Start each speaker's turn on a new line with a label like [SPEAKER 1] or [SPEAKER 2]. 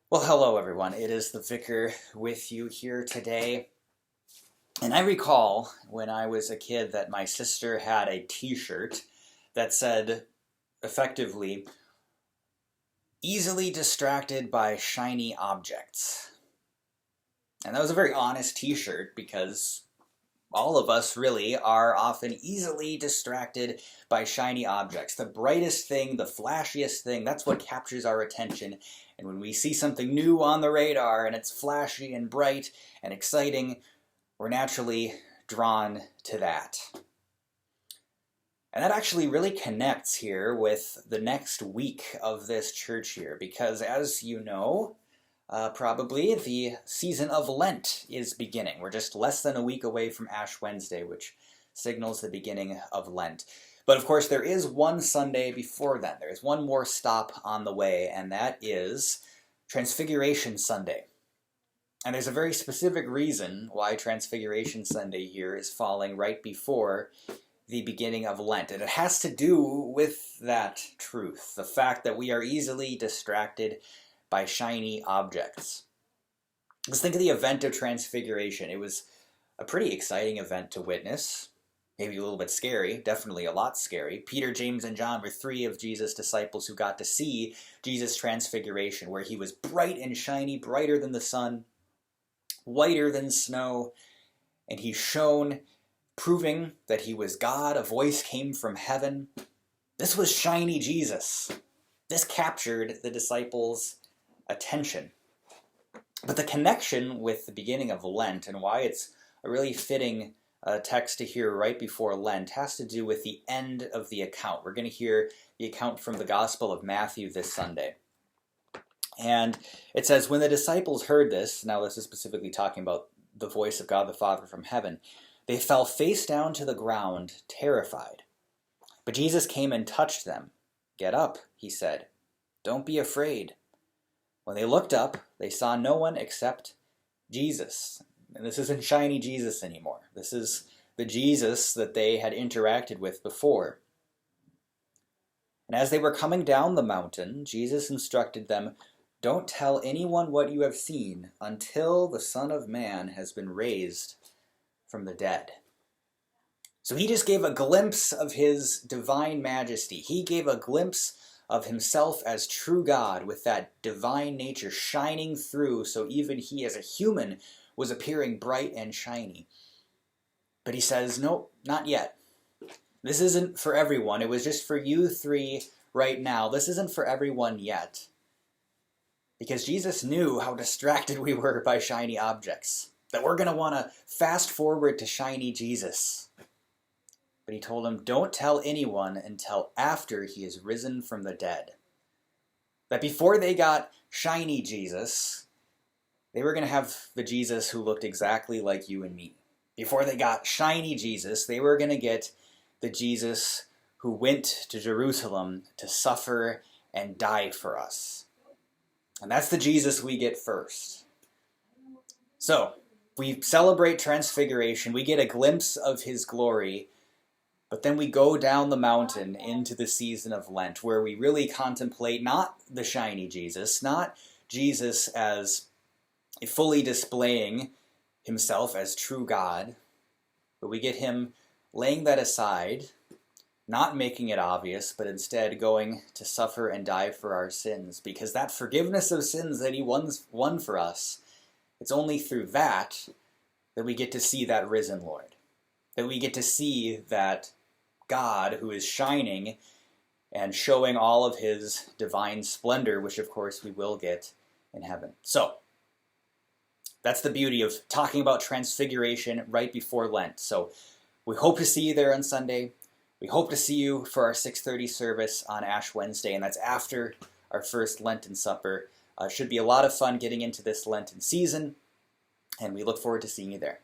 [SPEAKER 1] Well, hello everyone. It is the Vicar with you here today. And I recall when I was a kid that my sister had a t-shirt that said, effectively, easily distracted by shiny objects. And that was a very honest t-shirt because all of us really are often easily distracted by shiny objects. The brightest thing, the flashiest thing, that's what captures our attention. And when we see something new on the radar and it's flashy and bright and exciting, we're naturally drawn to that. And that actually really connects here with the next week of this church year, because as you know, probably the season of Lent is beginning. We're just less than a week away from Ash Wednesday, which signals the beginning of Lent. But of course, there is one Sunday before then. There is one more stop on the way, and that is Transfiguration Sunday. And there's a very specific reason why Transfiguration Sunday here is falling right before the beginning of Lent. And it has to do with that truth, the fact that we are easily distracted by shiny objects. Let's think of the event of Transfiguration. It was a pretty exciting event to witness. Maybe a little bit scary, definitely a lot scary. Peter, James, and John were three of Jesus' disciples who got to see Jesus' Transfiguration, where he was bright and shiny, brighter than the sun, whiter than snow, and he shone, proving that he was God. A voice came from heaven. This was shiny Jesus. This captured the disciples' attention. But the connection with the beginning of Lent and why it's a really fitting text to hear right before Lent has to do with the end of the account. We're going to hear the account from the Gospel of Matthew this Sunday. And it says, when the disciples heard this, now this is specifically talking about the voice of God the Father from heaven, they fell face down to the ground, terrified. But Jesus came and touched them. "Get up," he said. "Don't be afraid." When they looked up, they saw no one except Jesus. And this isn't shiny Jesus anymore. This is the Jesus that they had interacted with before. And as they were coming down the mountain, Jesus instructed them, "Don't tell anyone what you have seen until the Son of Man has been raised from the dead." So he just gave a glimpse of his divine majesty. He gave a glimpse of himself as true God with that divine nature shining through, so even he as a human was appearing bright and shiny. But he says, nope, not yet. This isn't for everyone. It was just for you three right now. This isn't for everyone yet. Because Jesus knew how distracted we were by shiny objects, that we're going to want to fast forward to shiny Jesus. But he told them, don't tell anyone until after he is risen from the dead. That before they got shiny Jesus, they were going to have the Jesus who looked exactly like you and me. Before they got shiny Jesus, they were going to get the Jesus who went to Jerusalem to suffer and die for us. And that's the Jesus we get first. So, we celebrate Transfiguration, we get a glimpse of his glory, but then we go down the mountain into the season of Lent, where we really contemplate not the shiny Jesus, not Jesus as fully displaying himself as true God, but we get him laying that aside, not making it obvious, but instead going to suffer and die for our sins, because that forgiveness of sins that he won for us, it's only through that we get to see that risen Lord, that we get to see that God who is shining and showing all of his divine splendor, which of course we will get in heaven. So, that's the beauty of talking about Transfiguration right before Lent. So, we hope to see you there on Sunday. We hope to see you for our 6:30 service on Ash Wednesday, and that's after our first Lenten supper. Should be a lot of fun getting into this Lenten season, and we look forward to seeing you there.